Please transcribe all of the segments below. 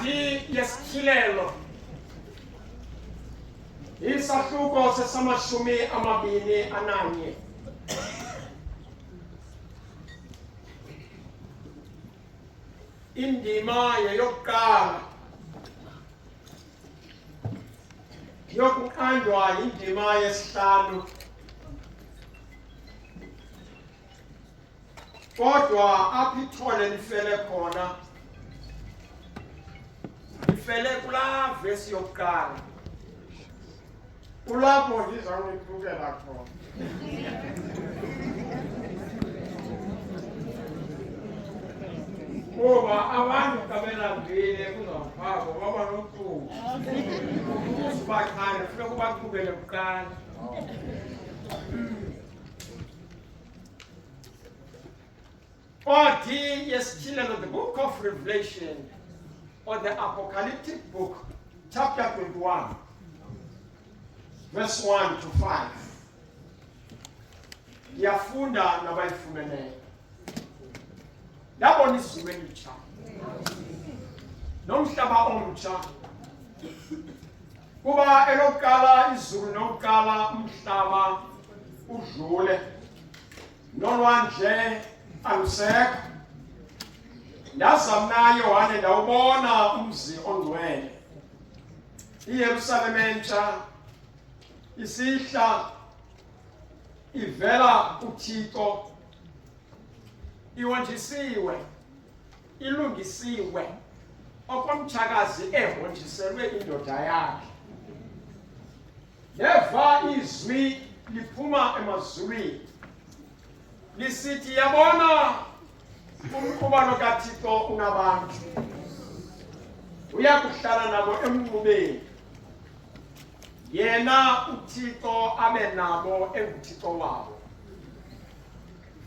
Incwadi yesithilelo isahluko sesamashumi amabini ananye. Indima yokuqala yokuqanjwa indima yesihlanu. Kodwa apho ithole lifele khona lifele kulaa vesi yokuqala. Kulapho ndizawuniphukela khona. Kuba abantu xa belambile kuzawufakwa baba nomculo. Usibaqhane funeka ubaqhubele kuqala. Incwadi yesithilelo, the book of Revelation, or the apocalyptic book, chapter 21, verse 1 to 5. Ndiyafunda nabayifumeneyo. Ndabona izulu elitsha nomhlaba omtsha. Kuba elokuqala izulu nokuqala umhlaba udlule, nolwandle alusekho. Ndaza mna Yohane ndawubona umzi ongcwele, iYerusalem entsha, isihla ivela kuThixo, ihonjisiwe, ilungisiwe, okomtshakazi ehonjiselwe indoda yakhe. Ndeva izwi liphuma emazulwini lisithi, yabona umqubano kaThixo unabantu, uyakuhlala nabo emnqubeni, yena uThixo abe nabo enguThixo wabo.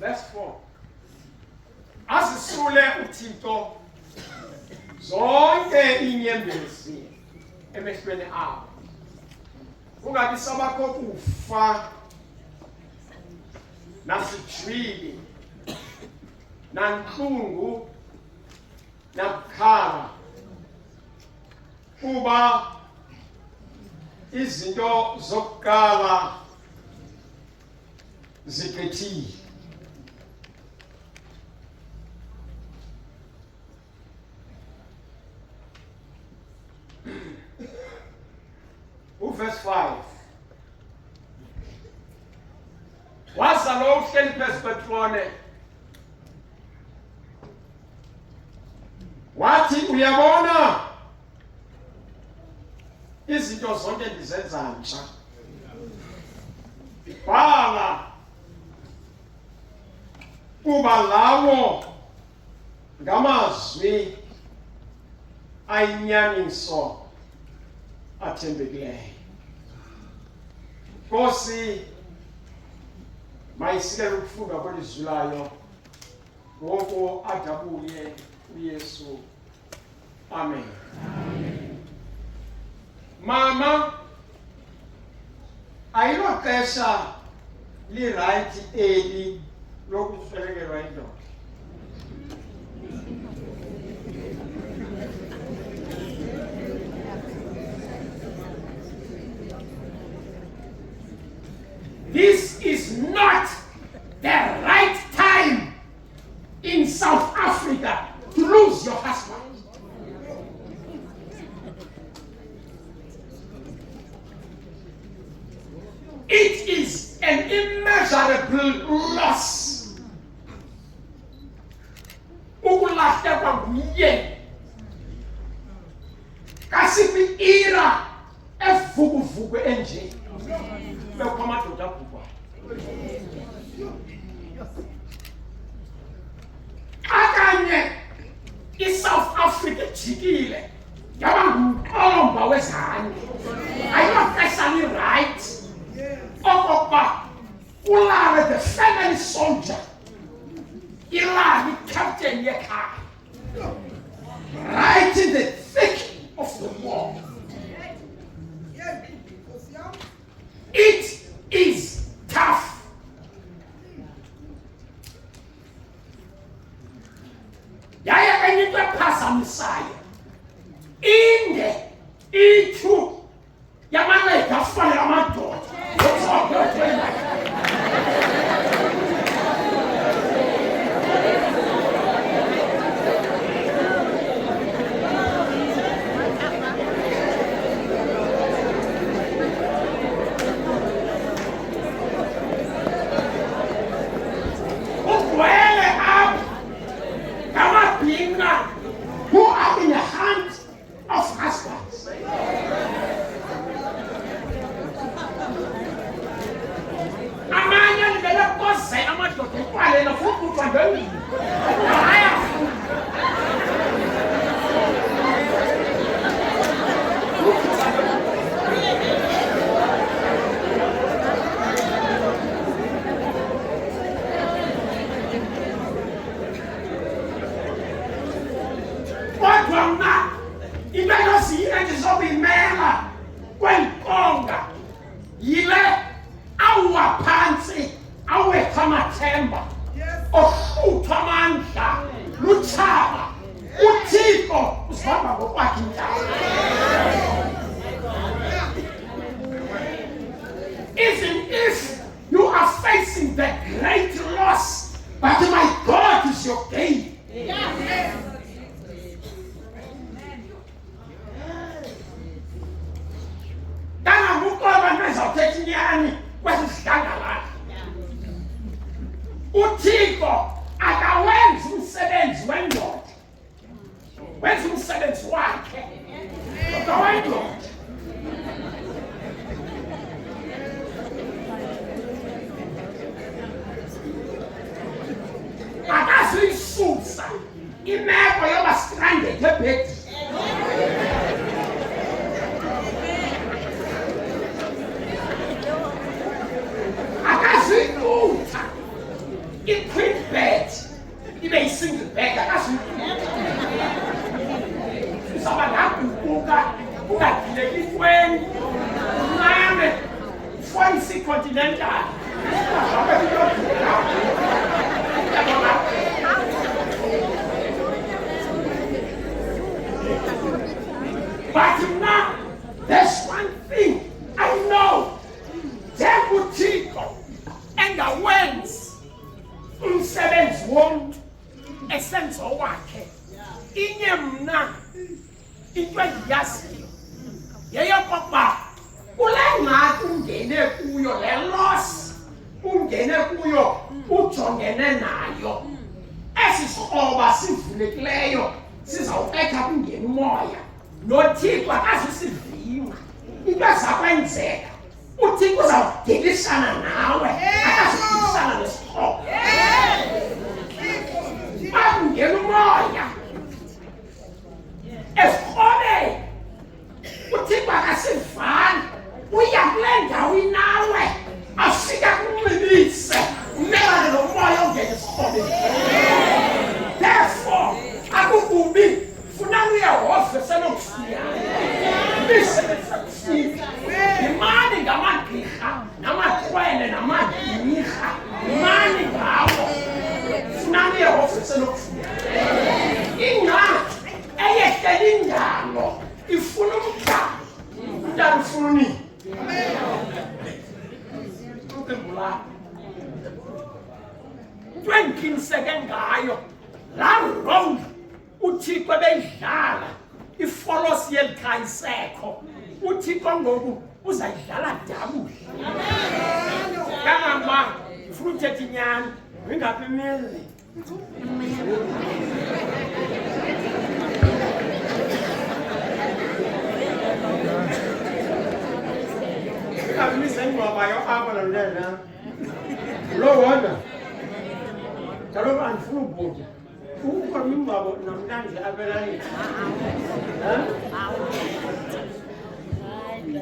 Verse 4. Azisule uThixo zonke iinyembezi emehlweni abo, kungabi sabakho kufa nasijwili nantlungu nakukhala, kuba izinto zokuqala zigqithile. Verse 5. Waza lo uhleli phezu kwetrone wathi, uyabona izinto zonke ndizenza ntsha. Bhala, kuba lawo ngamazwi ayinyaniso athembekileyo. Nkosi mayisikele ukufunda kwelizwi layo ngoku adabuye uYesu. Amen. Mama, ayiloxesha lirayithi eli lokufelekelwa indoda. This is not the right time in South Africa to lose your husband. It is an immeasurable loss. Ukulahlekwa nguye. Kasiphi era evuguvugu enje. Amadoda abhubhayo. Akanye iSouth Africa jikile yaba ngumqomba wezandla. Ayilofesha li-right okokuba ulale the family soldier, ilale i-captain yekhaya, right in the thick of the war. It is tough. Yaya enye into ephazamisayo iphinde ithu yamanqeda afane amadoda who are in the hands of husbands. Amanya ngeke kose amadoda ekwale nofuthi uthande. Kodwa impela siyile ndizobimela kwenkonga yile awaphansi awetha amathemba ohlutha amandla lutshaba uThixo uzibamba ngokwakhe indawo. Even if you are facing the great loss, but my God is your gain. uThixo akawenzi umsebenzi wendoda, wenza umsebenzi wakhe kodwa wendoda. Akazuyisusa imeko yoba stranded ebhedini. I-queen bed ibe yi-single bed uzaba ngaguquka ungagileki ifweni uncane ifweni isicontinental but now there's one thing I know, njengoThixo engawenzi umsebenzi womuntu esenzo wakhe, inye mna into endiyaziyo yeyokokuba kule ngxaki ungene kuyo, le loss ungene kuyo ujongene nayo, esi sikroba sivulekileyo sizawuqetha kungena umoya, noThixo akazusivimba into ezakwenzeka. uThixo uzawudilisana nawe, akazudilisana nesikroba. Akungena umoya esikrobeni, uThixo akasivali, uya kule ndawo inawe afika kunxibise umelane nomoya ongena esikrobeni. Therefore akukubi funana uyehova esenokufuyana imisebenzi yakufika imani ngamagqirha namaxhwele namadinirha, imani ngawo funana uyehova esenokufuyana. Ingxaki eyehlela indalo ifuna umdlalo, umdlalo ufuna unini uqimbula into endiqiniseke ngayo. Laa road uThixo ebeyidlala ifolosi yeli khaya isekho, uThixo ngoku uzayidlala dabuhle. Kangangoba ufuna uthetha inyani, ingaphi imili ingaphi imizengcwabayo apha nalena lo wona kaloku andifuna ukutya ukhona imingcwabo namhlanje apelani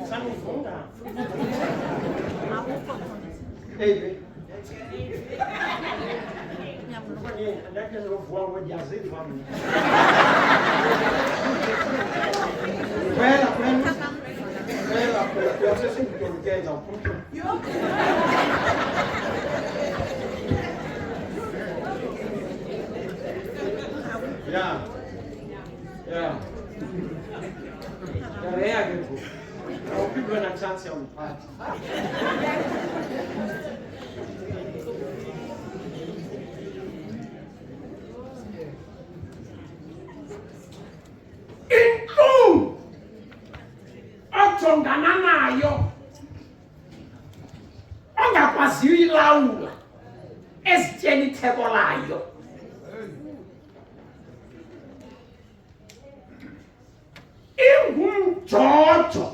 sanivunga eyi ndakhe ndilovuka ngodiyaziva mna phela uyasesinditolikeza uphumhle. Yeah. Rea ke ngoku. Awuphiwe na chance yamphatha. Inhlungu ojongana nayo ongakwaziyo ilawula esityeni itheko layo. Ingumjojo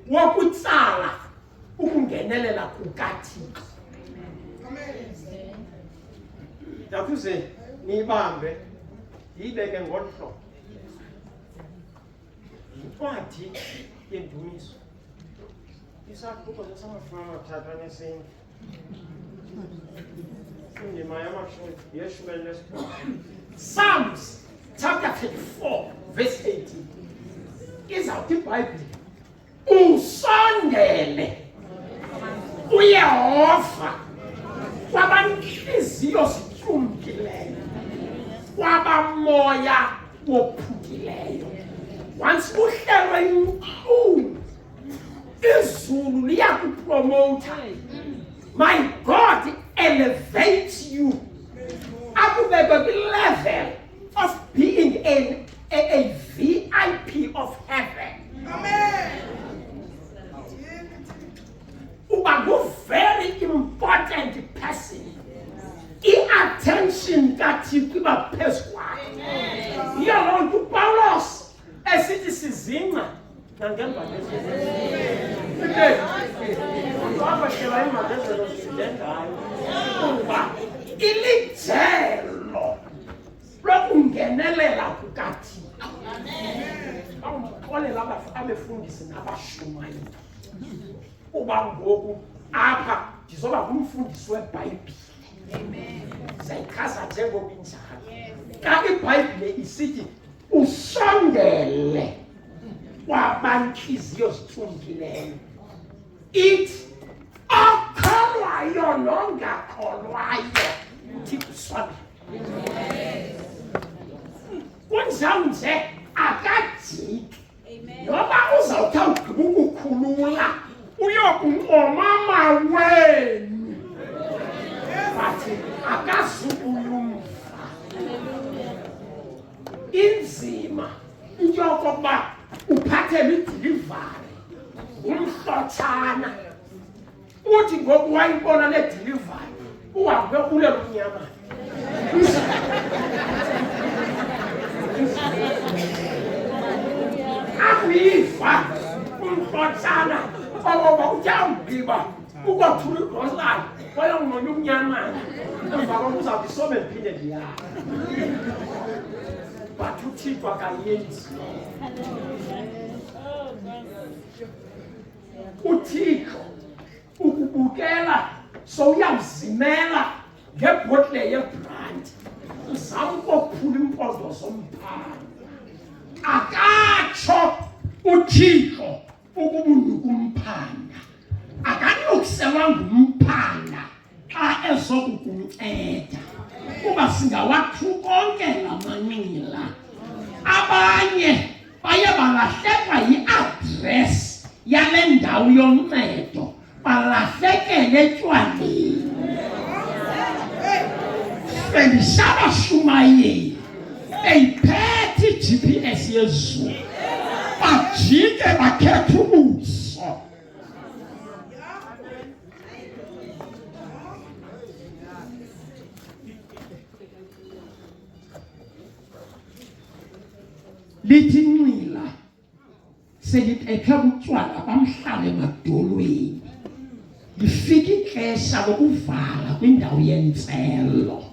wokutsala ukungenelela kukaThixo. Ndakuze niyibambe yibeke ngolu hlobo. Incwadi yendumiso isahluko sasamafama athathu anesine indima yamashumi yeshumi elinesibhozo. Psalms chapter 34 verse 18 izawuthi iBhayibhile usondele uYehova kwabanhliziyo zityumkileyo kwabamoya wophukileyo. Once uhlelwe inhlungu izulu liyakupromota. My God elevates you up to the level of being a VIP of heaven. Amen. Uba very important person. I-attention kaThixo iba phezu kwakhe. Yiloo nto uPawulos esithi sizinca nangemva kwabashela imazezelo zilengayo kuba ilijelo lokungenelela kukaThixo. Bawumxolela abefundisi nabashumayeli uba ngoku apha ndizoba ngumfundisi weBhayibhile. Sayichaza njengobinjalo. Xa iBhayibhile isithi usondele kwabanhliziyo zityumkileyo, ithi okholwayo nongakholwayo uThixo usondele. Kunjanje akajiki noba uzawuthi ugqiba ukukhulula uyokuncomama wenu bathi akazubulumva. Inzima into yokokuba uphathelwe idilivari umhlotshana uthi ngoku wayibona le dilivari uhambe ulela umnyama. Akuyiva umhlotshana okoba utyawugiba ukwathula igrosari wayongona umnyamana emva kokuba uzawuthi sobe ndiphinde ndiyala. But uThixo akayenzi. uThixo ukubukela sowuyazimela ngebhotle yebrand uzama ukuphula impondo zomphanga. Akatsho uThixo ukubunuka umphanga, akanokuselwa ngumphanga xa ezokukunceda kuba singawathu konke la manqila. Abanye baye balahlekwa yi-address yale ndawo yoncedo balahlekele etywaleni. Bendisabashumayeli eyiphethe i-GPS yezulu bajike bakhetha ubuso. Lithi ncila seliphethe utywala bamhlale emadolweni. Lifika ixesha lokuvala kwindawo yentselo.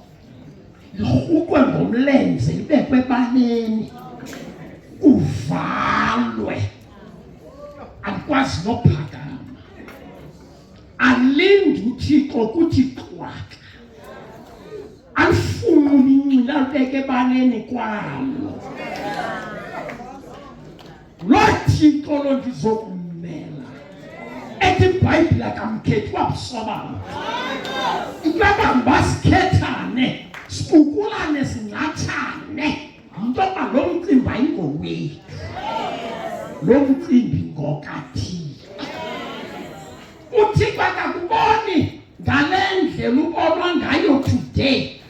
Likrukwe ngomlenze libekwe ebaleni. Uvalwe. Alikwazi nophakama. Alinde uThixo kuthi qwaka. Alifumule incila libeke ebaleni kwalo. Lothixo lo ndizokummela. Ethi iBhayibhile akamkhethi wabusobala. Intoba masikhethane, sibukulane, sincathane. Ntoba lo mcimbi ayingowethu. Lo mcimbi ngokaThixo. uThixo akakuboni ngale ndlela ubonwa ngayo today.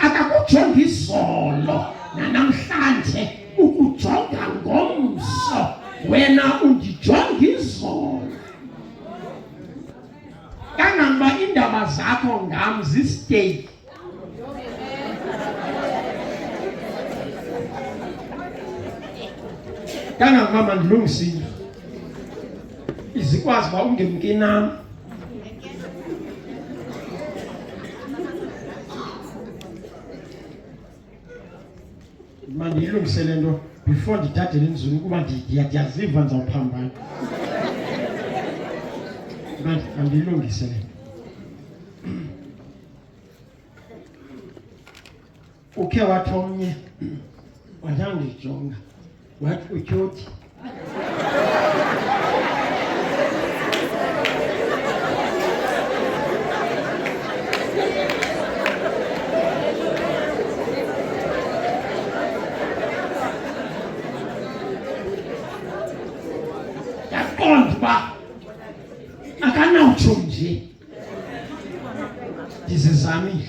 Akakujonga izolo nanamhlanje, ukujonga ngomso. Wena undijonga izolo. Kangangoba indaba zakho ngam zistake. Kangangoba mandilungisile izikwazi uba ungemki nam. Mandiyilungise le nto before ndidadele endlini kuba ndiyaziva ndizawuphambana. Mandiyilungise le. Ukhe wathi omnye wandandijonga wathi uTyothi yaqonda uba akanawutsho nje ndizizamile.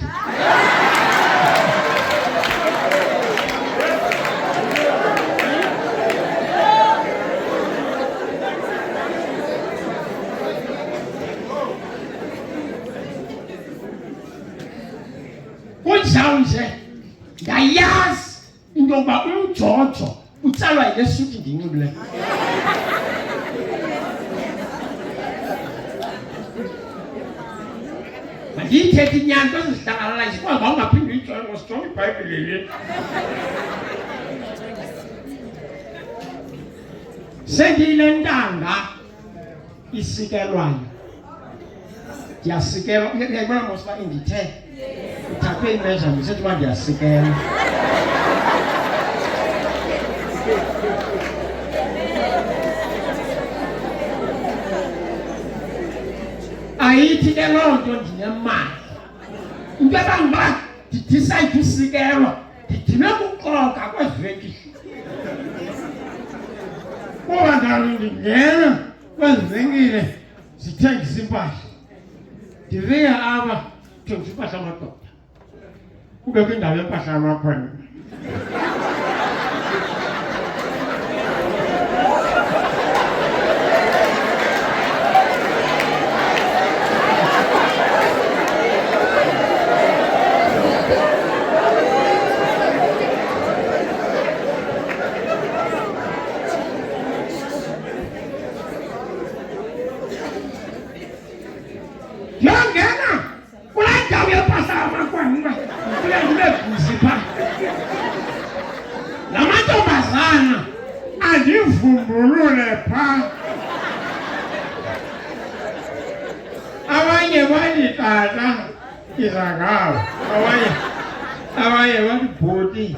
Kunjawunje ndayazi into yokuba umjojo utsalwa yile suti ndiyinxibileyo. Mandiyithethe inyani kwezi zidlangalala zikwazi uba ungaphinde uyijonge ngosijonga iBhayibhile le. Sendiyile ntanga isikelwayo. Ndiyasikelwa. Uyayibona mos uba indithe uthathwe imeza ndisithi uba ndiyasikelwa. Ayithi ke loo nto ndinemali. Into ebangoba ndidicide usikelwa ndidinwe kuxoka kweveki. Kuba ndingena kwezi venkile zithengisa impahla. Ndifike apha thengisa impahla amadoda. Kubekho indawo yempahla yamakhwenkwe. Yangena kulaa ndawo yempahla yamakhwenkwe kuye ndibe bhizi phaa. Namantombazana andivumbulule phaa. Abanye bathi tata iza ngawo, abanye bathi bhuti.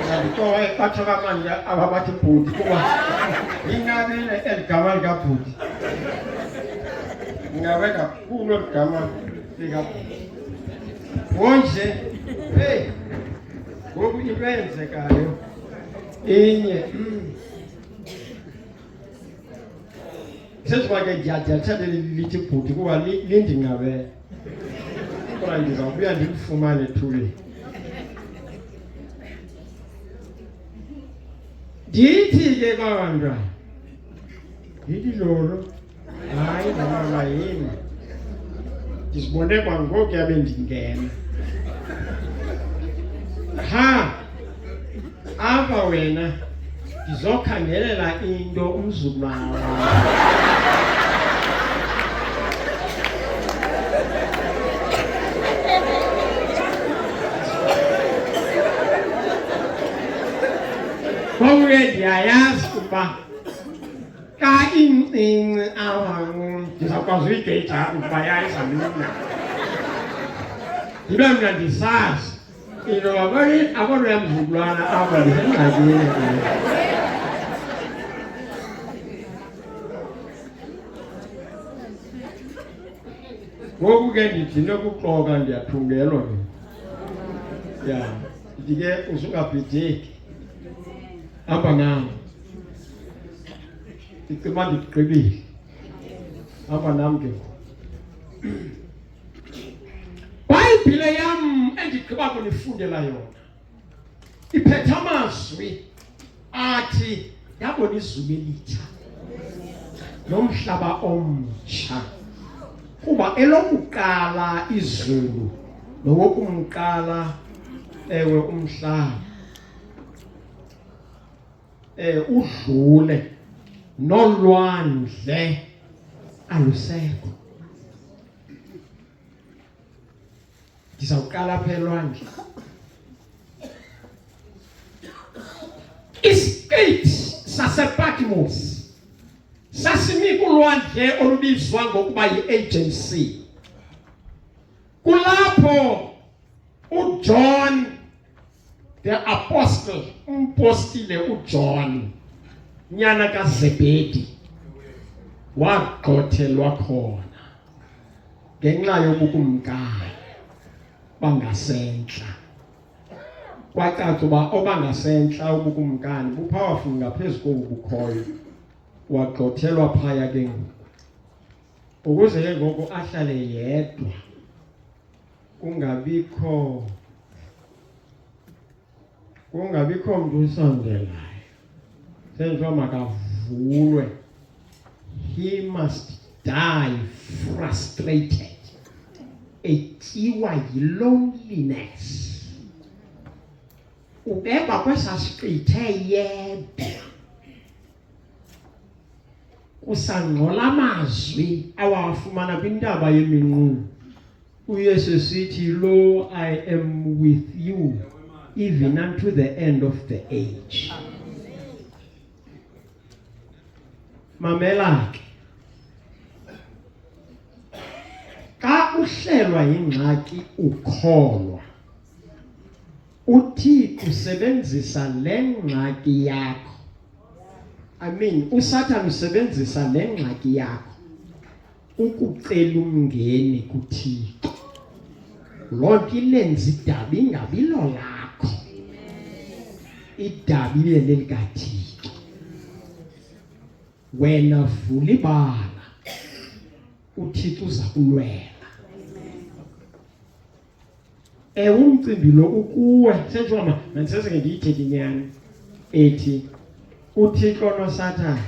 Ndanditoka batho kamanje aba bathi bhuti kuba inqabile eli gama likabhuti. Ngabe kakhulu eli gama likabhuti. Konje ngoku into eyenzekayo inye sesiba ke ndiyathatha lithi bhuti kuba lindingabele kodwa ndizawubuya ndilifumane ethubeni. Ndithi ke kwabantwana ndithi lolo hayi mama yini ndizibone kwangoku yabe ndingena apha wena ndizokhangelela into umzukulwana wam. Konke ndiyayazi ukuba ka incinci apha ndizawukwazi uyigeyitha ukuba yayizamluna. Ndibe mna ndisazi into akolo yamzukulwana apha ndisengxakini. Ngoku ke ndidinwe kuxoka ndiyathungelwa ke. Ya Ndike usungabhideki. Hamba nami. Icima ndiqibile. Hamba nami ke. Bhayibhile yam endigqiba kunifundela yona. Iphethe amazwi athi yabona izulu elitsha nomhlaba omtsha. Kuba elokuqala izulu nowokumqala ewe umhlaba udlule nolwandle alusekho. Ndizawuqala apha elwandle. Isiqithi sasePatmos sasinika ulwandle olubizwa ngokuba yi-Agency. Kulapho uJohn the Apostle, umpostile uJohn, nyana kaZebedi, wagqothelwa khona ngenxa yobukumkani bangasentla. Kwacaca uba obangasentla ubukumkani bupowerful ngaphezu kobukhoyo. Wagqothelwa phaya ke ngoku ukuze ke ngoku ahlale yedwa, kungabikho mntu usondelayo. Senziwa makavulwe. He must die frustrated, etyiwa yi-loneliness. Ubeba kwesasiqithe yedwa, kusangcola amazwi awafumana kwintaba yeminqulu. uYesu esithi, lo I am with you even unto the end of the age. Mamela ke, xa uhlelwa yingxaki ukholwa, uthi usebenzisa le ngxaki yakho. uSathane usebenzisa le ngxaki yakho ukucela umngeni kuThixo. Loo nto ilenza idabi ingabilo lakho, idabi libe likaThixo. Wena vula ibala, uThixo uza kulwela. Umcimbi lo ukuwe senjoma mantsese ke ndiyithethe inyani ethi uThixo noSathane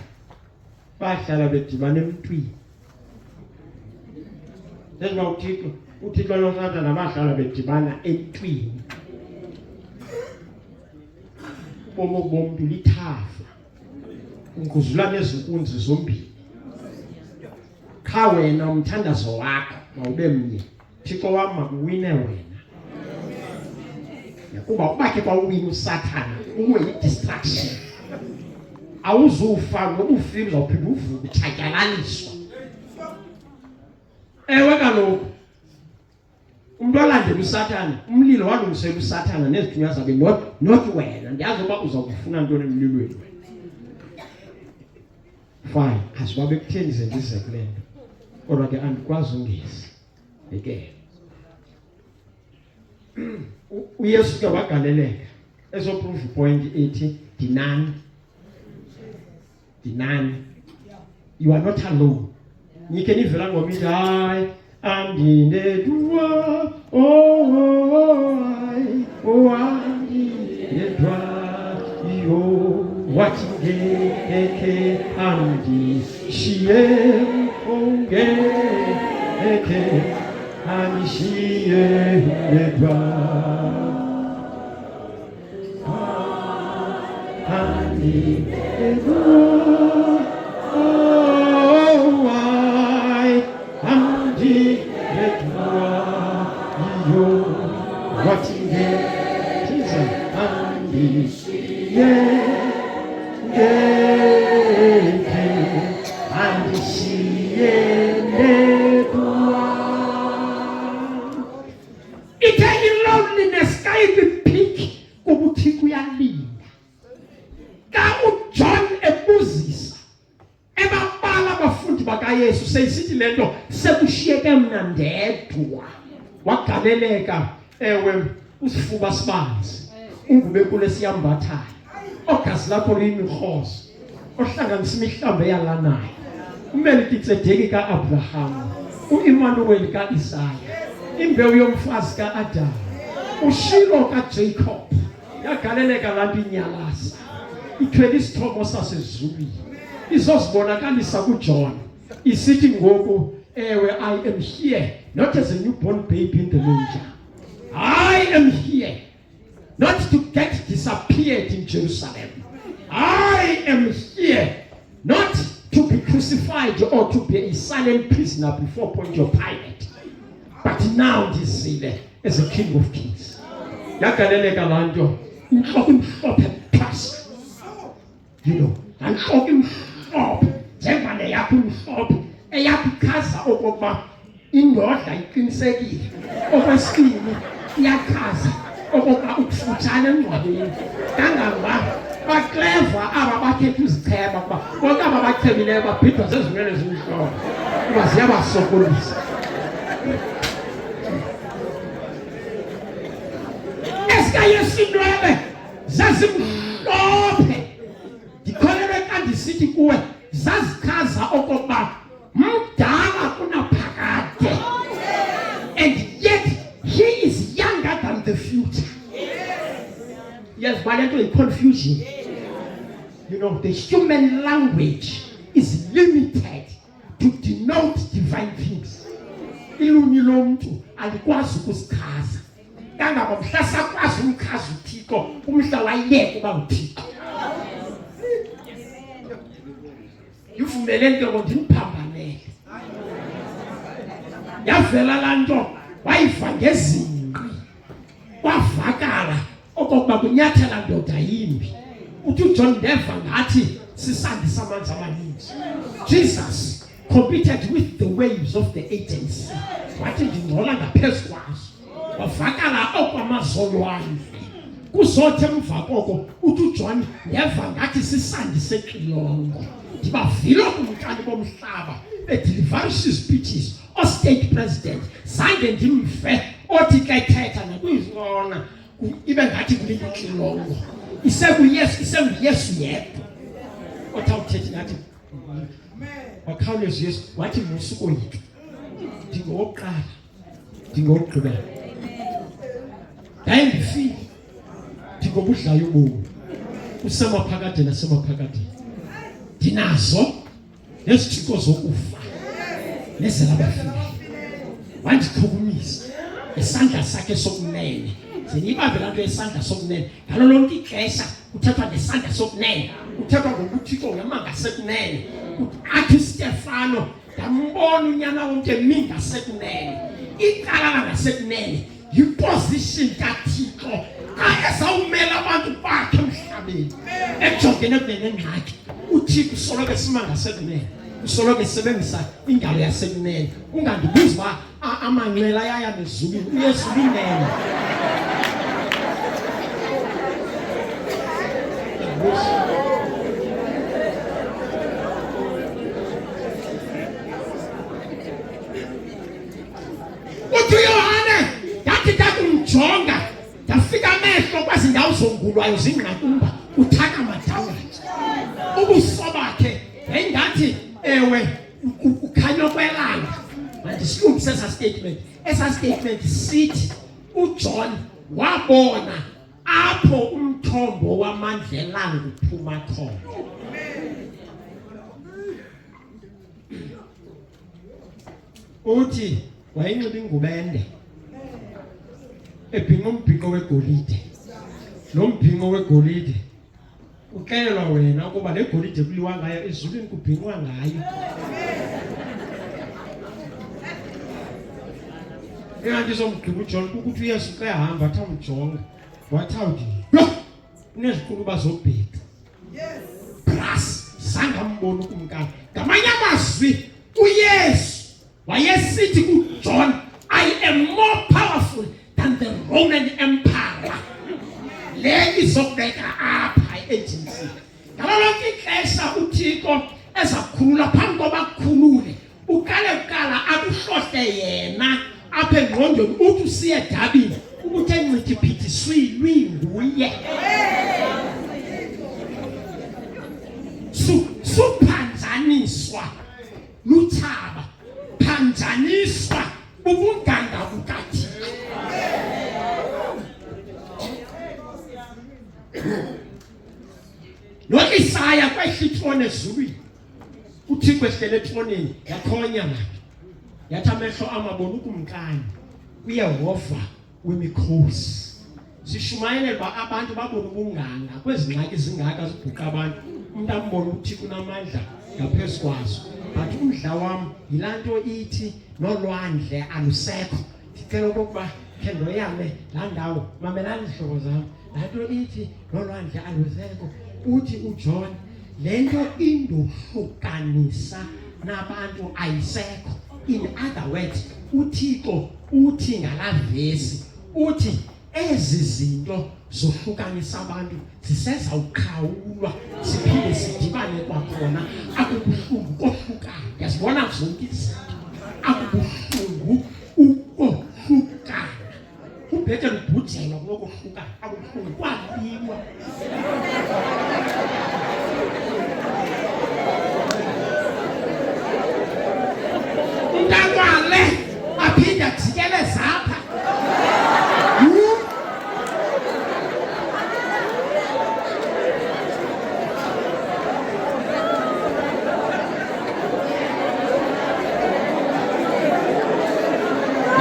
bahlala bedibana emntwini. Senjoma uThixo noSathane bahlala bedibana emntwini. Ubomi bomntu lithafa, unguzulana ezinkunzi zombili. Qha wena umthandazo wakho mawube mnye, Thixo wam makuwine wena. Kuba ubakhe kwawuwina uSathane uwe yi-distraction. Awuzufa ngoba ufile uzawuphinda uvuke utshatyalaliswa. Ewe kaloku umuntu olandela uSathane, umlilo walungisela uSathane nezithunywa zabe not wena. Ndiyazi uba uzawufuna ntoni emlilweni. Fine, asiba bekutheni zendize kule nto, kodwa ke andikwazi ungezi. Beke uYesu ke wagaleleka esoproof point ethi dinani. You are not alone. Nike nivela ngomithi hayi andinedwa andinedwa yo wathi ngeke andishiye ongeke andishiye nedwa andinedwa. Yesu seyisithi lento sekushiyeke mna ndedwa. Wagaleleka ewe usifuba sibanzi. ungube kule siyambathayo ogazi lakho luyimikhozo ohlanganisa imihlambi eyalanayo uMelkizedeki kaAbraham uEmmanuel kaIsaya imbewu yomfazi kaAdam uShilo kaJacob yagaleleka lantu inyalasa ithwele isithomo sasezulwini izozibonakalisa kuJohn isithi ngoku ewe I am here not as a newborn baby in the manger. I am here not to get disappeared in Jerusalem. I am here not to be crucified or to be a silent prisoner before Pontius Pilate, but now ndizile as a king of kings. Yagaleleka lanto inhloko imhlophe plus, you know, inhloko imhlophe njengane yakho imhlophe eyakuchaza okokuba indoda iqinisekile. Okwesibili iyachaza okokuba ukufutshane engcwabeni kangangaba baclever aba bakhetha uzicheba kuba bonke aba bachebileyo babhidwa zezimele ezimhlophe kuba ziyabasokolisa. Esikayesindwele zazimhlophe ndikholelwe xa ndisithi kuwe zazichaza okokuba mdala kunaphakade, and yet he is younger than the future. Yes, but that is confusion. You know, the human language is limited to denote divine things. Ilumi lomntu alikwazi ukusichaza. Kangaba mhla sakwazi umchaza uThixo, umhla wayeka uba uThixo. Yivumele into ngondiphambanele. Yavela lanto wayiva ngezinqi. Kwavakala okokuba kunyathela ndoda yimbi. Uthi uJohn ndeva ngathi sisandisa amanzi amaninzi. Jesus competed with the waves of the agency. Wathi ndingcola ngaphezulu kwazo. Wavakala okwamazolwane. Kuzothe emva koko uthi uJohn ndeva ngathi sisandise xilongo. Ndibavile kumkani bomhlaba bedelivery speeches o state president zange ndimve othi ke thetha nakuyizona ibe ngathi kulixilongo iseku-Yesu yedwa othawuthethi ngathi wakhawuleza Yesu wathi musuko yithu ndingowokuqala ndingowokugqibela ndayendifile ndingobudlayo bomi usemaphakade nasemaphakade dinazo nezithixo zokufa nezelabafile wandichukumisa esandla sakhe sokunene senibambe lanto esandla sokunene ngalo lonke ixesha kuthethwa ngesandla sokunene kuthethwa ngokuthixo uyama ngasekunene athi Stefano ndambona unyana wonke mi ngasekunene icala langasekunene yiposition kaThixo xa ezawumela abantu bakhe emhlabeni ejongene kunengxaki uThixo usoloko esima ngasekunene usoloko esebenzisa ingalo yasekunene ungandibuzi uba amanqela ayaya nezulwini uyezulwini uthi Yohane ndathi ndakumjonga ndafika amehlo kwazi ndawo zongulwayo zingqakumba uthaka madawula ubuso bakhe yayingathi ewe ukhanya kwelanga. Mandisilungise esa statement sithi uJohn wabona apho umthombo wamandla elanga uphuma khona. Uthi wayinxiba ingubende ebhinqa umbhinqo wegolide. Lo mbhinqo wegolide uxelelwa wena ukuba le golide kuliwa ngayo ezulwini kubhinqwa ngayo. Engandizomgqiba uJohn ukuthi uYesu xa ehamba athi amjonga wathi awuthi uneziquluba zobheka. Plus sangambona ukumkani. Ngamanye amazwi uYesu wayesithi kuJohn, I am more powerful than the Roman Empire. Le izobeka apha agency. Ngalo lonke ixesha uThixo ezakhulula phambi kobakhulule uqala akuhlohle yena apha engqondweni uthi usiye eDabini uthe ncithi phithi swilwi nguye. Suphanjaniswa luthaba, phanjaniswa ubunganga bukaThixo. Lo-Isaya kwehlithone ezulwini, uThixo ehlele ethroneni, yakhonya lakhe, yathi amehlo amabona ukumkani uYehova wemikhosi. Sishumayele uba abantu babona ubunganga kwezi ngxaki zingaka zibhuqa abantu. Umuntu ambona uThixo unamandla ngaphezu kwazo. But umdla wam yilaa nto ithi nolwandle alusekho. Ndicela okokuba khe ndoyame laa ndawo, mamelani zihlobo zam. Laa nto ithi nolwandle alusekho. Uthi uJohn, le nto indohlukanisa nabantu ayisekho. In other words, uThixo uthi ngalaa vesi, uthi ezi zinto zohlukanisa abantu zisezawuqhawulwa siphinde sidibane kwakhona. Akubuhlungu kohlukana, yazibona zonke izinto, akubuhlungu ukohlukana. Ubhethe lubhujelwa kulokohlukana, akubuhlungu kwaliwa. Umntakwale aphinde ajikeleze apha.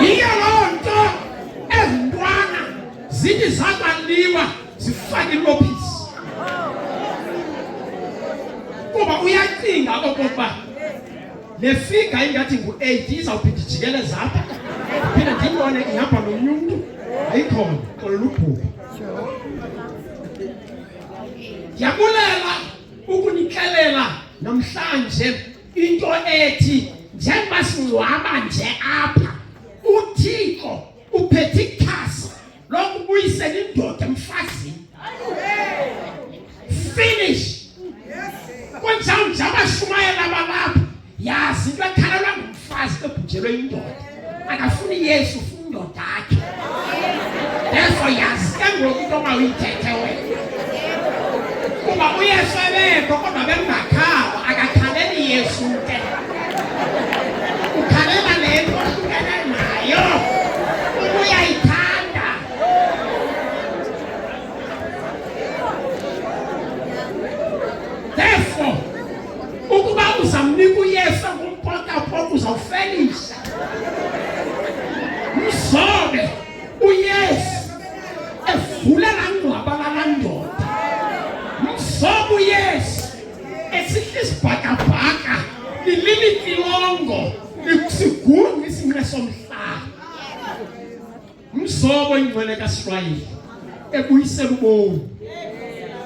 Yiyo loo nto ezintwana zithi zakwaliwa zifake ilopisi. Kuba uyacinga okokuba le figa ingathi ngu-8 izawuphinda ijikeleze apha. Phinde ndiyibone ihamba nomnye umntu, ayikhona, xolela ubhubhu. Ndiyabulela ukunixelela namhlanje into ethi njengoba singcwaba nje apha, uThixo uphethe ikhasi lokubuyisela indoda emfazini. Finish. Kunjani abashumayela abalapha, yazi into ekhalelwa ngumfazi ebhujelwe indoda, akafuni Yesu, ufuna indoda yakhe. Therefore yazi ke ngoku into mawuyithethe wena. Kuba uYesu ebekho kodwa bengakhawa, akakhaleli Yesu ke. Ukhalela le nto ohlukene nayo, uyayithanda. Therefore ukuba uzamnika uYesu ngumpokapoko uzawufelisha. Mzobe uYesu evula laa ngcwaba laa ndoda. Mzobe uYesu esihla isibhakabhaka lilila itilongo likusigunga isinqe somhlaba. Mzobe ingcwele kaSirayeli ebuyisela ubomi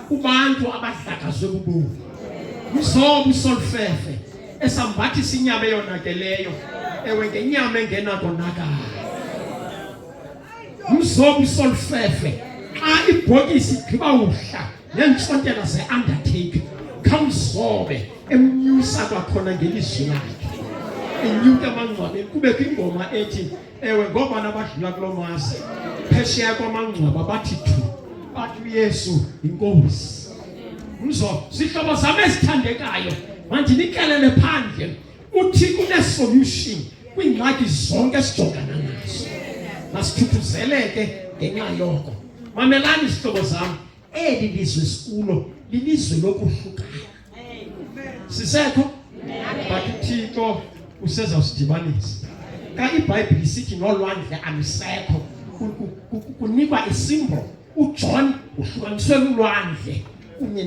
kubantu abadlakazwe bubomi. Mzobe uSolfefe esambathisa inyama eyonakeleyo, ewe ngenyama engenakonakala. Mzobe uSolfefe xa ibhokisi igqiba uhla neentsontela ze-undertaker, khamzobe emnyusa kwakhona ngelizwi lakhe, enyuka emangcwabeni. Kubekho ingoma ethi, ewe ngoobani abadlula kulo masi phesheya kwamangcwaba bathi thu, bathi uYesu inkosi. Mzo sihlobo zami ezithandekayo, mandinikelele phandle, uThixo une-solution kwiingxaki zonke esijongana nazo. Masithuthuzeleke ngenxa yoko. Mamelani sihlobo zami, eli lizwe sikulo lilizwe lokuhlukana. Sisekho? But uThixo usezawusidibanisa. Ka iBhayibhile isithi nolwandle alusekho, kunikwa isimbolo. uJohn uhlukaniswe ulwandle kunye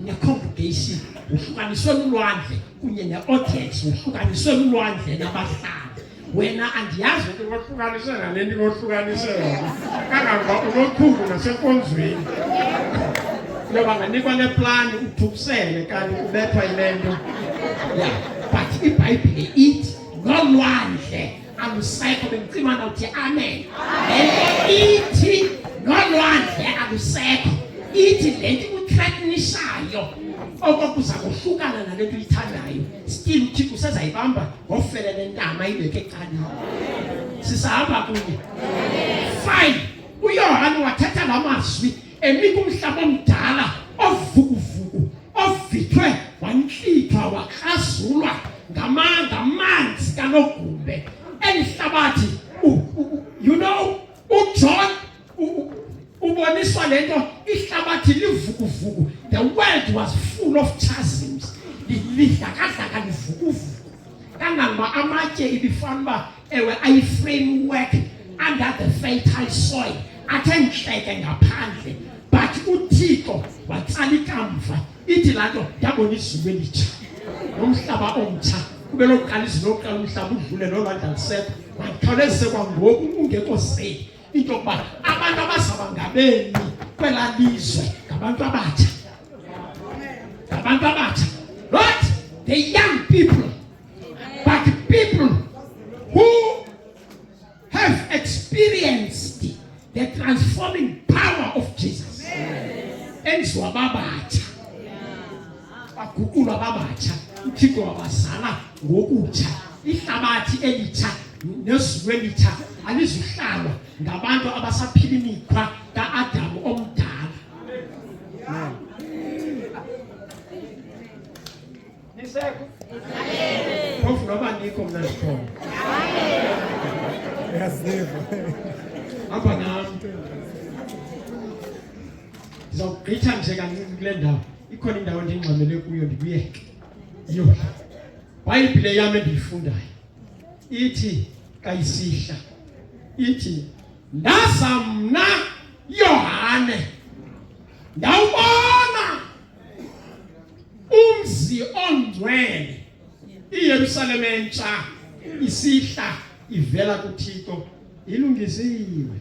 ne-congregation, uhlukaniswe ulwandle kunye ne-audience, uhlukaniswe ulwandle nabahlali. Wena andiyazi ukuthi ngohlukaniswe nale nto ngohlukaniswe yona, kangangoba unoqhubu nasenkonzweni. Yoba nganikwa neplani uthukusele kanti kubethwa yile nto. Yeah, but iBhayibhile ithi nolwandle alusekho. Bengicima nawuthi amen. Ithi nolwandle alusekho. Ithi le nto ekuthreatenishayo okuza kuhlukana nalento uyithandayo, still uThixo usezayibamba ngofele lentama ibeke ecaleni. Sisahamba kunye. Fine. uYohane wathetha lamazwi emika umhlaba omdala ovukuvuku ovithwe wanhlithwa wakhazulwa ngamanzi kanogumbe elihlabathi. You know, uJohn uboniswa lento ihlabathi livukuvuku. The world was full of chasms. Lidlakadlaka livukuvuku kangangoba amatye ibifanba ewe ayi-framework under the fertile soil athe nhleke ngaphandle, but uThixo watsala ikamva ithi lanto yabona izulu elitsha nomhlaba omtsha. Kube lokuqala izulu lokuqala umhlaba udlule nolwandle lisekho, wakhawulezise kwangoku ungekho safe into yokuba abantu abazaba ngabemi kwela lizwe ngabantu abatsha. Ngabantu abatsha, not the young people, but people who have experienced the transforming power of Jesus. Enziwa babatsha, baguqulwa babatsha, uThixo wabazala ngokutsha. Ihlabathi elitsha nezulu elitsha alizuhlalwa ngabantu abasaphila imikhwa kaAdamu omdala. Nisekho? Phofu noba nikho mna ndikhona. Apha nami ndizawugqitha nje kancinci kule ndawo. Ikhona indawo endingxamele kuyo ndikuyeke. Yho, iBhayibhile yam endiyifundayo ithi kayisihla, ithi ndaza mna Yohane ndawubona umzi ongcwele iYerusalem entsha isihla ivela kuThixo ilungisiwe.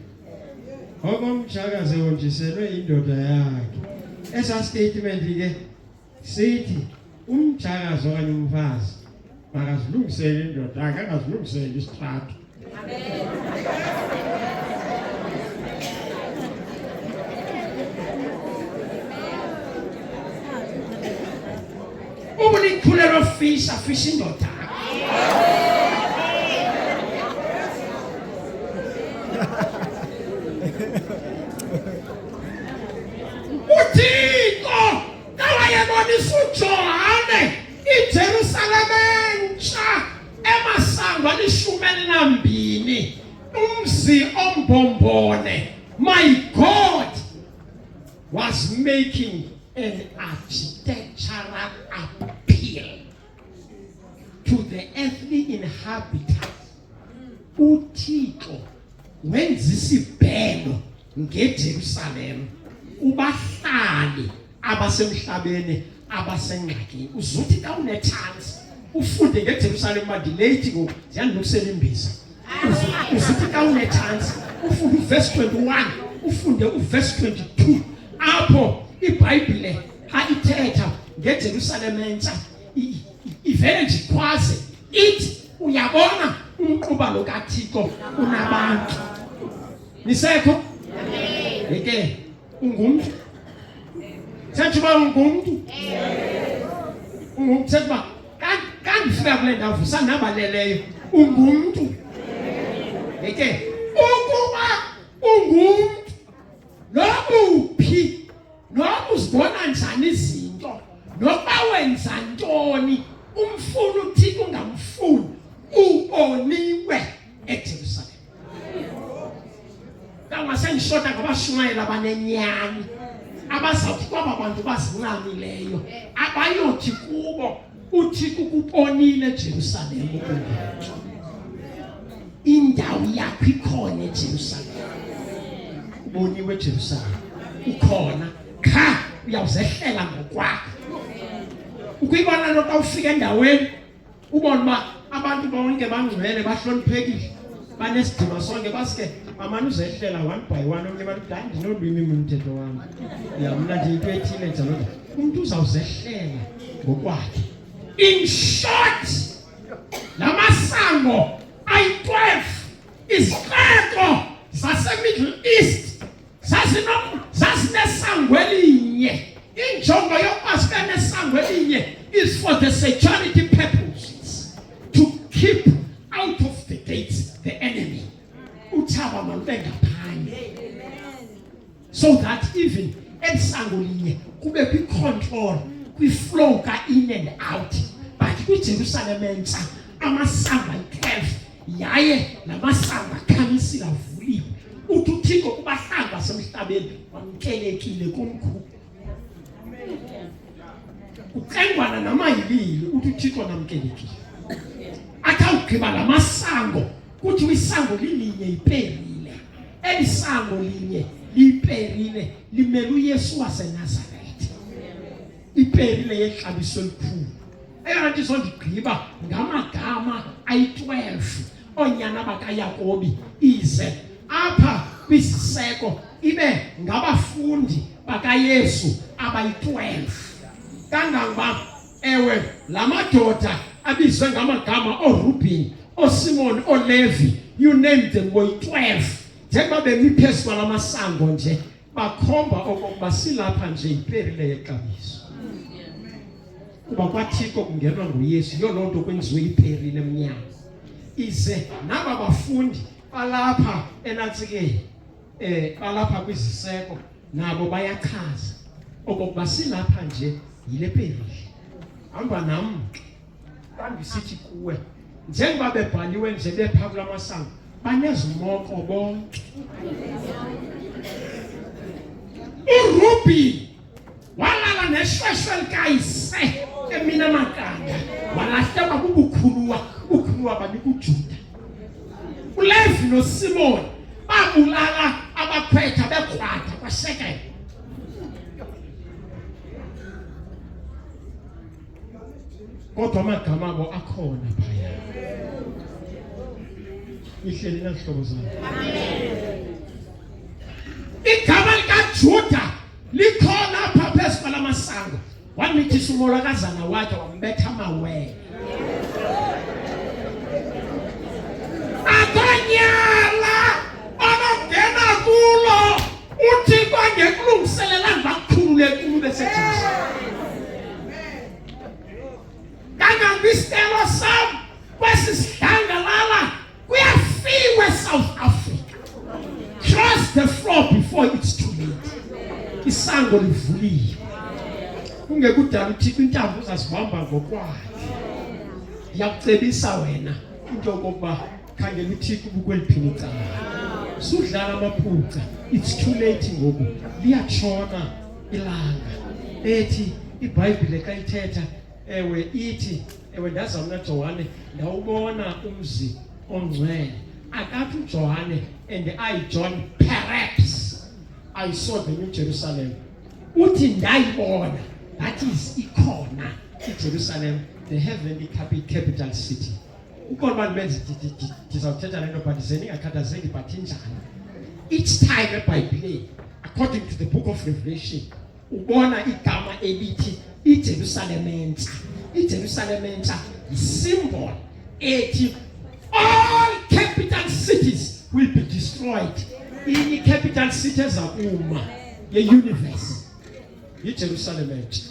Okomjakazi wonjiselwe indoda yakhe. Esa statement ke sithi umjakazi okanye umfazi makazilungisele indoda yakhe, angazilungiseli isitrato. Ubulithulelo fisha indoda. uThixo kawayebonisa uJohane iJerusalem entsha emasango ali-12, umzi ombhombone. My God was making an architectural appeal to the earthly inhabitants. uThixo wenza isibhelo ngeJerusalem ubahlali abasemhlabeni abasengxakini. Uzuthi ka une chance ufunde ngeJerusalem mandilate ngoku ziyandilungisela imbiza. Uzuthi ka une chance ufunde uverse 21 ufunde uverse 22 apho iBhayibhile ayithetha ngeJerusalem entsha ivele nje kwaze ithi uyabona umquba lo kaThixo unabantu. Nisekho? Yeke ungumntu. Senthi ba ungumntu. Ungumntu sethi ba kandifika kule ndawo vusanambaleleyo ungumntu. Yeke ukuba ungumntu nobuphi noba uzibona njani izinto noba wenza ntoni umfuna uThixo ungamfuni uoniwe eJerusalem. Kangasengishota ngabashumayela abanenyani abazawuthi kwaba bantu bazincamileyo abayothi kubo uThixo ukubonile eJerusalem. Indawo yakho ikhona eJerusalem. Uboniwe eJerusalem ukhona cha uyawuzehlela ngokwakho. Ukuyibona lokho awufika endaweni ubona ba abantu bonke bangcwele bahloniphekile banesidima sonke basike amani uzehlela one by one. Omnye abantu dandi nolwimi umthetho wami yamna nje into ethile njalo umuntu uzawuzehlela ngokwakhe. In short, lamasango ayi-12 izixeko zase-Middle East zasinesango elinye injongo yokuba sibe nesango elinye is for the security purposes, to keep out of the gates the enemy. Uthaba malube ngaphandle, so that even elisango linye kube kwi-control, kwi-flow ka-in and out. But kwiJerusalem entsha amasango ayi-12 yaye lamasango akhamisile avuliwe. Uthi uThixo kubahlanga basemhlabeni wamkelekile kumkhulu. Ucengwana namayilile uthi uThixo namkelekile. Akhawugqiba lamasango kuthi isango lilinye iperile. Elisango linye liperile limele uYesu waseNazaretha. Iperile yexabiso elikhulu. Eyona nto izondigqiba ngamagama ayi-12 onyana bakaYakobi ize apha kwisiseko ibe ngabafundi bakaYesu abayi-12. Kangangoba ewe lamadoda abizwe ngamagama oRuben, oSimon, oLevi, you name them, boyi-12. Njengoba bemi phezu kwalamasango nje bakhomba okokuba silapha nje iperile yexabiso. Kuba kwaThixo kungenwa nguYesu, yiyo loo nto kwenziwe iperile emnyango. Ize naba bafundi balapha enatsikeni, balapha kwiziseko nabo bayachaza okokuba silapha nje yile perile. Hamba nam bandisithi kuwe, njengoba bebhaliwe nje bepha kulamasango, banezimoko bonke. uRuben walala neshweshwe likayise eminamakanda, walahlelwa bubukhulu abanye kuJuda. uLevi noSimon babulala abakhwetha bekrwatha kwaShekemu. Kodwa amagama abo akhona phaya. Ihleli nazihlobo zami. Igama likaJuda likhona apha phezu kwalamasango. Wamithisa umolokazana wakhe wambetha amawele. Akonyala onongena kulo uThixo angekulungiselela ngakukhulule kulo beseJerusalem. Kangangisicelo sam kwesisidlangalala kuyafiwe South Africa. Cross the floor before it's too late. Isango livuliwe. Kungekudala uThixo intambo uzasibamba ngokwakhe. Ndiyakucebisa wena into yokuba khangela uThixo ubukweliphini icala. Sudlala amaphuca, it's too late ngoku. Liyatshona ilanga. Ethi iBhayibhile xa ithetha ithi ndazamna Johane ndawubona umzi ongcwele. Akathi uJohane and I John, perhaps I saw the New Jerusalem. Uthi ndayibona, that is ikhona iJerusalem, the heavenly capital city. Ukhona benzi ndizawuthetha lento but zengakhathazeki but injani. Each time eBhayibhileni, according to the book of Revelation, ubona igama elithi iJerusalem entsha. iJerusalem entsha symbol ethi all capital cities will be destroyed. Any capital city ezakuma ye-universe iJerusalem entsha.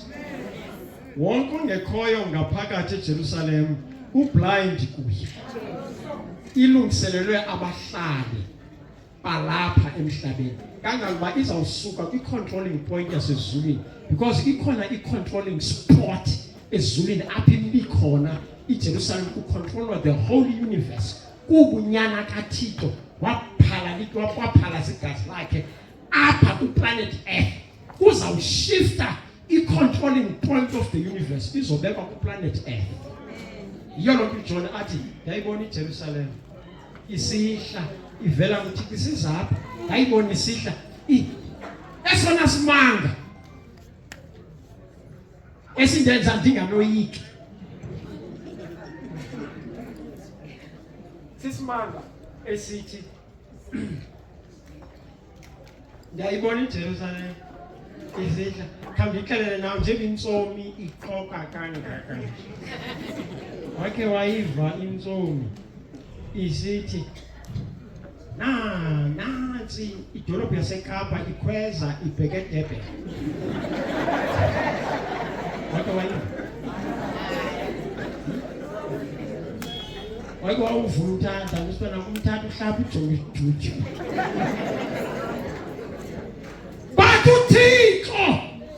Wonke ongekhoyo ngaphakathi eJerusalem ublind kuye. Ilungiselelwe abahlali balapha emhlabeni. Kangangoba izawusuka kwi-controlling point yasezulwini, because ikhona i-controlling spot ezulwini apha ibikhona iJerusalem kucontrolwa the whole universe. Kubunyana kaThixo waphala zigazi lakhe apha kuplanet Earth. Kuzawushifta i-controlling point of the universe izobekwa kuplanet Earth. Yiyo loo nto uJona athi ndayibona iJerusalem isihla ivela kuThixo isizapha. Ndayibona isihla esona simanga esindenza ndinganoyiki. Sisimanga esithi ndayibona iJerusalem isihla. Khambixelele nawe njengentsomi iqoka kangaka. Wake wayiva intsomi isithi nansi idolobhu yaseKapa ikhweza ibheke eDurban. What why? Wake wawuvula uthanda usibona umthatha uhlapha ijonge ijuju. But uThixo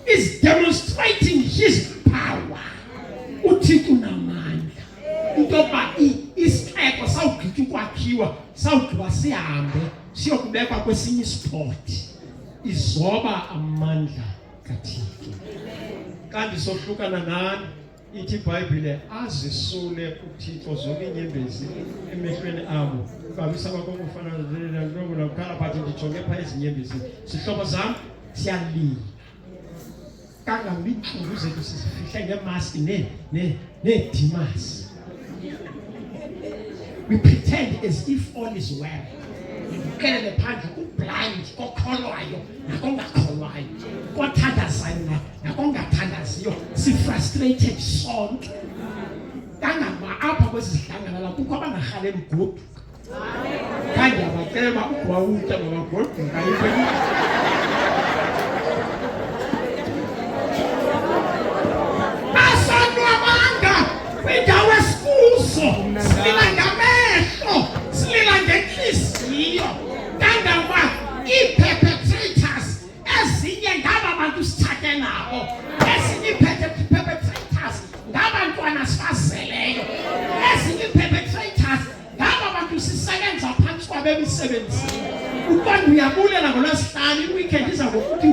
is demonstrating his power. uThixo unamandla. Intoba isixeko sawugqitywa ukwakhiwa sawugqiba sihambe siyokubekwa kwesinye isport. Izoba amandla kaThixo. Kanti sohlukana nani ithi iBhayibhile azisule uThixo zonke inyembezi emehlweni abo. Ukabisa kwakho kufana nalokho lokhala bathi ndijonge pha izinyembezi. Sihlobo zami siyalila. Kangambi inhlungu zethu sizifihle ngemask ne-dimas. We pretend as if all is well. Ukelele phandle blind kokholwayo nakongakholwayo kothandazayo nakongathandaziyo si-frustrated sonke. Kangaba apha kwesihlangana la kukho abangarhaleli goduka. Kanti abacela uba ugwawuta ngabagoduka yintoni. Kwindawo esikuzo silila ngamehlo silila ngenhliziyo kangangoba ii-perpetrators ezinye ngaba bantu sithathe nabo ezinye ii-perpetrators ngabantwana sibazeleyo ezinye ii-perpetrators ngaba bantu sisebenza phantsi kwabo emisebenzini. Ukanti uyabulela ngolwesihlanu iweekend iza ngokuthi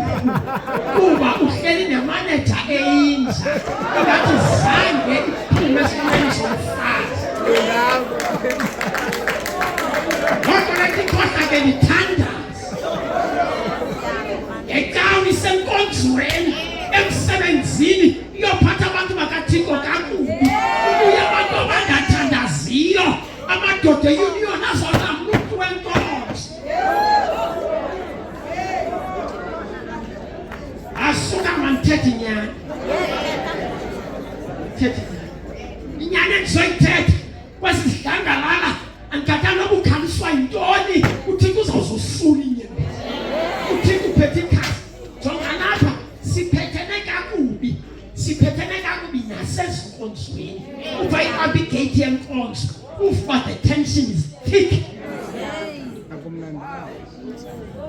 kuba uhleli nemaneja eyinja ingathi zange iphume esimeni somfazi. Ngoko lethi ikhohla ke lithandaza. Ecawe isenkonzweni emsebenzini iyophatha abantu bakaThixo kakubi. Ubuye abantu abangathandaziyo amadoda eyunion azonqamla umntu wenkonzo. Asuka manthethi nyani. Inyani endizoyithetha kwesihlangalala andikhathanga ubukhaliswa yintoni. uThixo uzawuzosula inyembezi. uThixo uphethe ikhasi. Jonga lapha siphethene kakubi nasezinkonzweni. Uva i-abigate yenkonzo uva the tension is thick.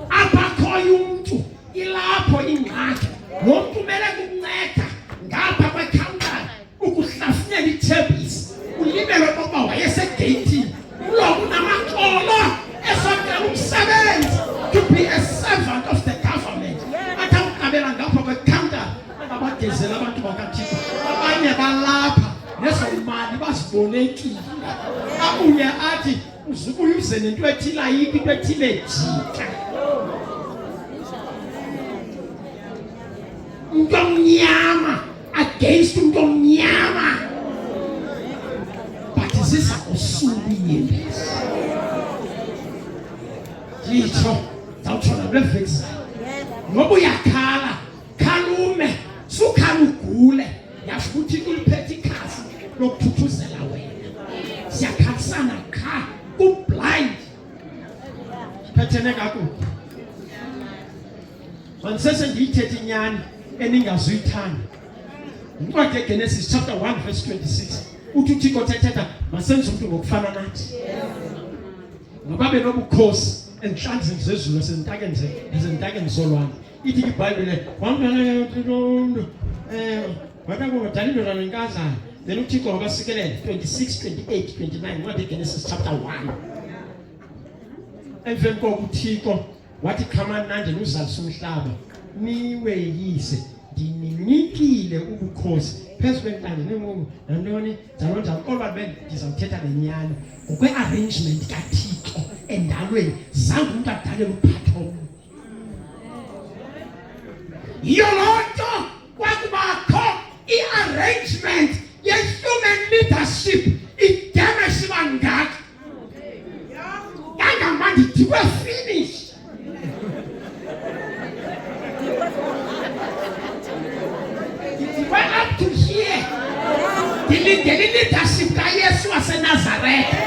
Apha khoyo umntu ilapho ingxaki nomntu umele kunceda ngapha kwekhawuntari ukuhlafunyela ithebhisi ulimele kokuba wayesegeyithini uloku namaxolo esocela umsebenzi to be a servant of the government. Athi awuqabela ngapha kwekhawuntari angabagezela abantu bakaThixo. Abanye balapha nezomali bazibolekile. Abuye athi uzubuye uze nento ethile ayikho into ethile jika. Umnyama against umnyama. But ziza kusula inyembezi. Yitho zawuthona bevekisa. Ngoba uyakhala khalume sukhala ugule yasho ukuthi uliphethe ikhasi lokuthuthuzela wena. Siyakhalisana qha blind. Phethene kakubi. Manisese ndiyithethe inyani eningazuyithanda. Incwadi yeGenesis chapter 1 verse 26. Uthi uThixo thetha masenze umuntu ngokufana nathi. Ngoba benobukhosi enhlanzini zezulu ezentakeni zolwandle. Ithi iBhayibhile wamntwana watakudala indodana enkazana. Then uThixo wabasikelele 26, 28, 29. Incwadi yeGenesis chapter 1. Emveni koko uThixo wathi khamani nanje nizalise umhlaba niwe yise ndininikile ubukhosi phezu kwentando nantoni njalo kodwa ndizawuthetha lenyani ngokwe-arrangement kaThixo endalweni zange umntu adalela uphatho. Yiyo loo nto kwakubakho i-arrangement ye-human leadership ideme siba ngaka kangamandi ndiwe finish. We're up to here. Dilindele leadership kaYesu waseNazaretha.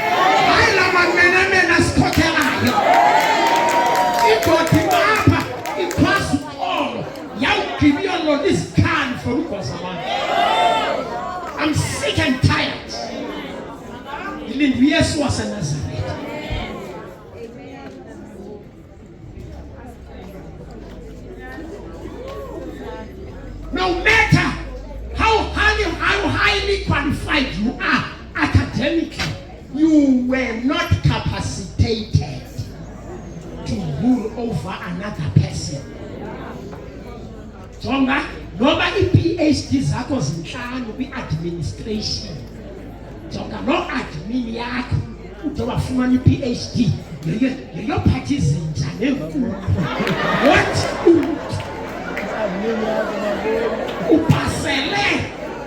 Hayi la manene sikhothelayo. I'm sick and tired. Yes, was a Nazareth. No matter how highly qualified you are academically, you were not capacitated to rule over another person. Jonga, noma i-PhD zakho zinhlanu kwi-administration. Jonga no admin yakho uzoba fumana i-PhD. Leyo phathi izinja nenkukhu. What? Upasele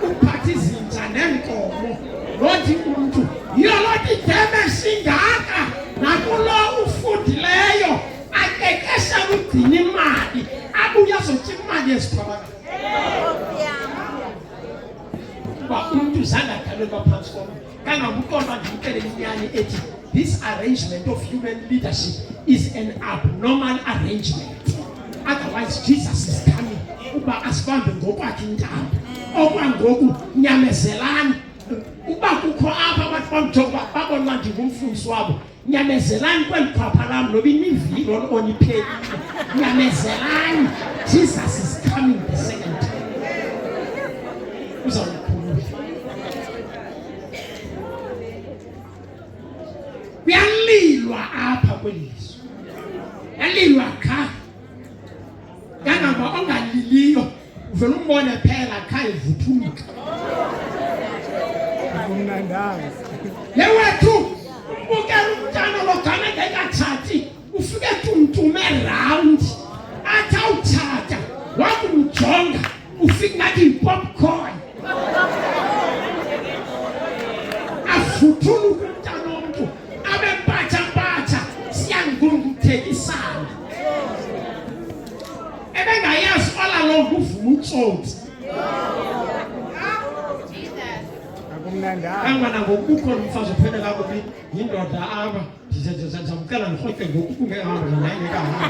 uphathi izinja nenkomo. Lothi umuntu yolothi deme singaka nakulo ufundileyo aqeqesha ukugcina imali abuya zothi imali yesiqhubaka. Ba umuntu zangadalwe baphansi kwami kangabuqonda ngicele inyani ethi this arrangement of human leadership is an abnormal arrangement. Otherwise Jesus is coming uba asibambe ngokwakhe intaba okwangoku nyamezelani uba kukho apha abantu bamjonga babona ndingumfundisi wabo nyamezelani kweli khwapha lam noba inivilo oniphelile nyamezelani Jesus is coming the second time. Uzawukhulula kuyalilwa apha kwelizwe yalilwa kha kangaba ongaliliyo uvela umbone phela kha evuthuluka lewethu ubukela umntana logana ngekathathi ufike tumtume round athi awuthatha wakumjonga ufike ngathi yi-popcorn avuthuluka umntana womntu abe mpatsha siyangungumthekisana ebengayazi olalonke uvuma utsotsi angwana ngokukhona umfazi ophele kakubi yindoda apha ndizamkela ndihlotywe ngoku kungehamba naye ngekahamba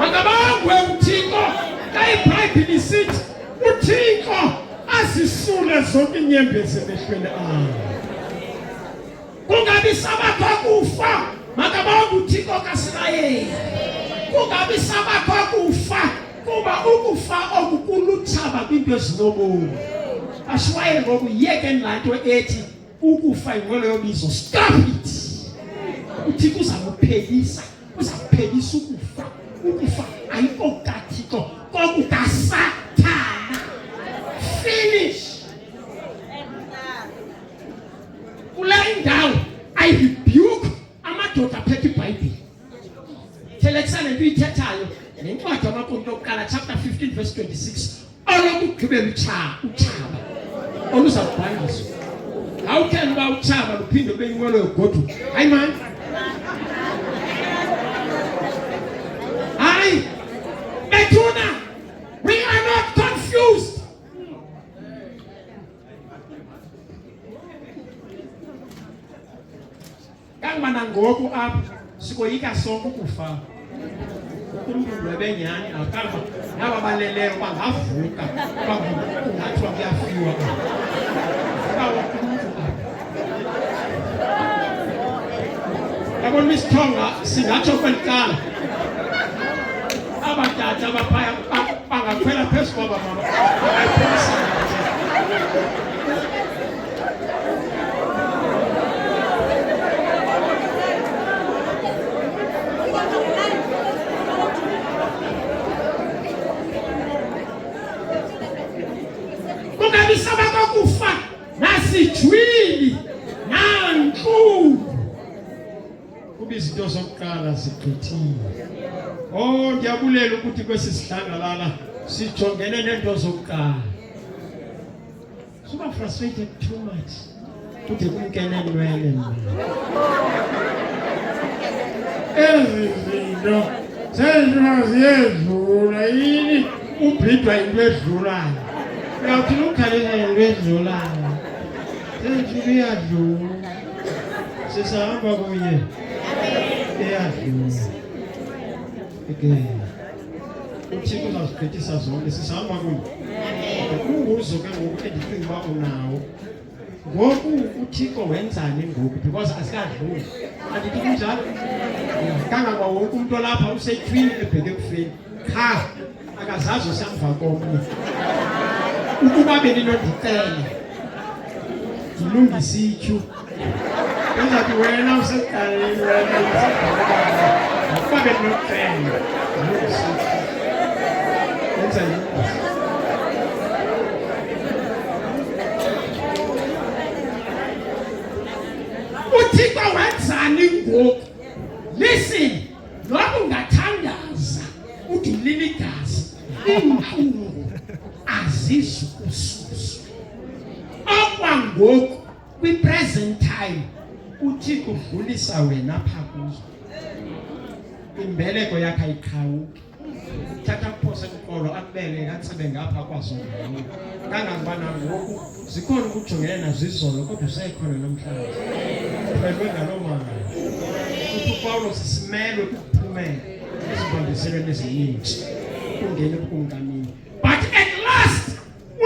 angabangwe uThixo kayiBhayibhile isithi uThixo azisule zonke inyembezi emehlweni ami kungabi sabakho kufa makabanga uThixo kaSirayeli kungabi sabakho kufa kuba ukufa okukuluthaba kwinto ezinobomi ashwayele ngoku yeke nlanto ethi ukufa ingwelo yobizo stop it uThixo uzakuphelisa ukufa ayikho kaThixo kokukaSathana finish kule indawo I rebuke amadoda aphethe iBhayibhile thelekisana into ithethayo nencwadi yamaKonto okuqala chapter 15 verse 26 olokugqibela utshaba oluzakubhaliswa awutheni uba utshaba luphinde ube inqwelo yogoduka hayi mani hayi bethuna we are not confused. Kangibana ngoku apha sikoyika sonke ukufa uNkulunkulu webenyani akamba naba baleleyo bangavuka bangathi kuyafiwa bawo umuntu yabona isithonga singatsho kwelikala abathatha abaphaya bangakhwela phezu kwaba mama sabakho kufa nasijwili nanku kuba izinto zokuqala zigqithile. Ndiyabulela ukuthi kwesi sihlangalala sijongene nento zokuqala. Suba frustrated too much kude kumkenene wena ezinto seziyedlula yini ubhidwa into edlulayo uyawuthi ukhalisa into edlulayo Endlu iyadlula. Sisahamba kunye. Iyadlula. Okay. Uthixo uzazigqithisa zonke sisahamba kunye. Umbuzo ke ngoku endicinga uba unawo. Ngoku uThixo wenzani ngoku because asikadluli. Andithi kunjalo. Kangangoba wonke umuntu olapha usetyhwini ebheke kufeni. Cha, akazazi usamva komnye. Ukuba beninondicela ndilungise ityhu. Enzathi wena usekuqaleni wena usekuqaleni. Ukuba beninondicela ndilungise ityhu. Yenza yini? uThixo wenzani ngoku? Listen, noba ungathandaza udulile igazi, iintlungu azizukususwa. Okwangoku kwi-present time uThixo udlulisa wena apha kuzo. Imbeleko yakhe ayiqhawuki. Thatha kuphose kuqolo akubeke atsebe ngapha kwazo ngawo. Kangangoba nangoku zikhona ukujongene nazo izolo kodwa usekhona namhlanje. Phekwe ngaloo manga. UPawulos sisimelo ukuphumela ezibambiselweni ezininzi kungena ebukumkanini. But at last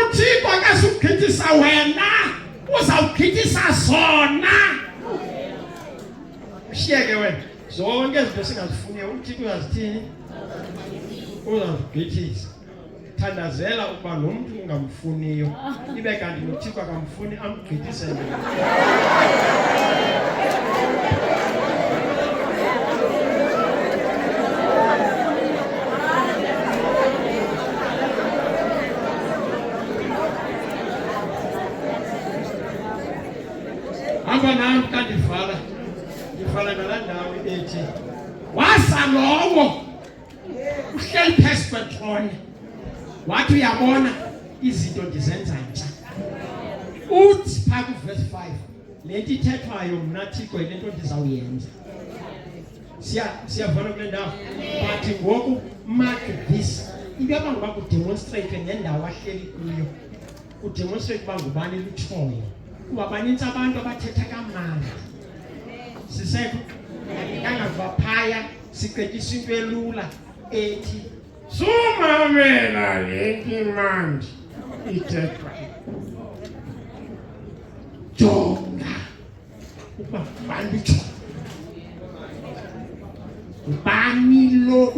uThixo akazugqithisa wena, uzawugqithisa zona. Ushiyeke wena zonke izinto singazifuniyo uThixo uyazithini? Uzawugqithisa. Thandazela ukuba lo muntu ungamfuniyo ibe kanti noThixo akamfuni amgqithisele. Hamba nami kandivala. Ndivala ngalaa ndawo ethi wasa lowo uhleli phezu kwetrone. Wathi uyabona izinto ndizenza ntsha. Uthi phaa kuverse 5 le nto ithethwayo mna Thixo yile nto ndizawuyenza. Siyavana kule ndawo. But ngoku mark this. Into yoba kudemonstrate nendawo ahleli kuyo. Kudemonstrate uba ngubani lutshoyo. Kuba banintsi abantu abathetha kamandi. Sisekho kangangoba phaya siqetyisa into elula ethi sumamela le nto imandi ithethwa. Jonga ukuba ngubani lutshoyo. Ngubani lo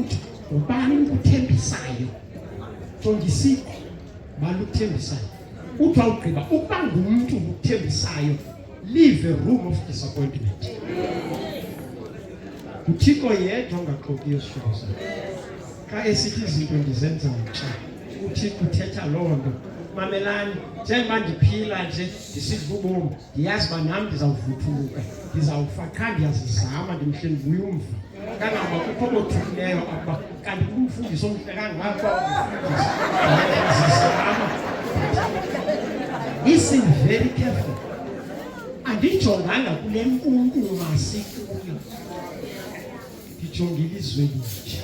ngubani ukuthembisayo. Jongisiko baluthembisayo. Uthi awugqiba ukuba ngumntu ukuthembisayo, leave a room of disappointment. uThixo yedwa ongaxokiyo isihlobo sakhe. Xa esithi izinto ndizenza ntsha, uThixo uthetha loo nto. Mamelani, njengoba ndiphila nje ndisithi kubomi, ndiyazi uba nam ndizawuvuthuluka, ndizawufa qha ndiyazizama ndimhle ndibuye umva. Kangangoba kukho bothukileyo apha, kanti kumfundisi omhle kangaka ndiyazizama. Listen very careful. Andijonganga kule nkunkuma sikuyo. Ndijongile izwe elitsha.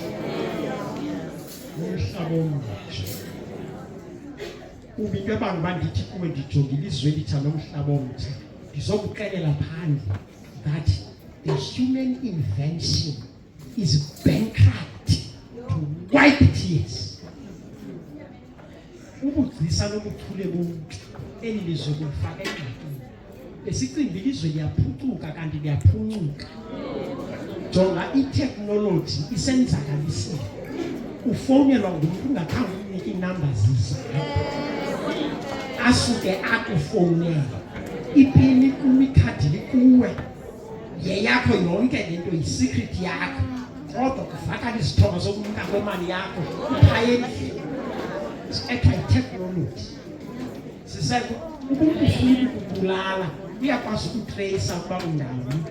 Umhlaba omtsha. Kuba into yoba ndithi kuwe ndijongile izwe elitsha nomhlaba omtsha. Ndizokuxelela phandle that the human invention is bankrupt to wipe tears. Ubugcisa nobuchule bomntu eli lizwe kulifaka engxakini. Besicinga ilizwe liyaphucuka kanti liyaphuncuka. Jonga i-technology isenzakalisile. Ufowunelwa ngumntu ungakhange umnike ii-numbers zakhe. Asuke akufowunele. Ipini kuwe, ikhadi likuwe. Yeyakho yonke le nto yi-secret yakho. Kodwa kufaka izithoba zokumka kwemali yakho. Phaya endlini. Ekha yi-technology. Siseko umuntu ufuna ukubulala uyakwazi ukutracer ukuba undawoni.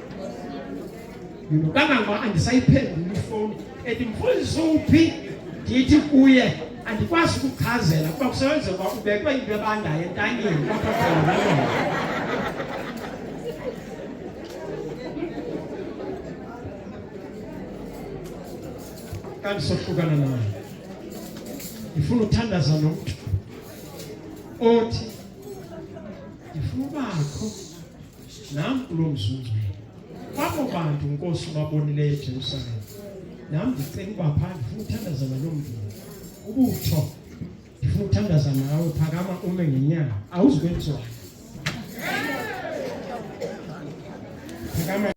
Kangangoba andisayiphendula ifowuni ethi mfundisi uphi, ndithi kuye andikwazi ukuchazela kuba kusebenzeka uba ubekwe into ebandayo entanyeni kwaphela. Kanti sohlukana naye. Ndifuna uthandaza nomntu othi ndifuna ubakho nam kulo mzuzwana. Abo bantu Nkosi babonileyo eJerusalem. Nam ndicela uba phaa ndifuna uthandazana lo mntu. Ubutho ndifuna uthandazana nawe, phakama ume ngenyawo. Awuzukwenziwa. Phakama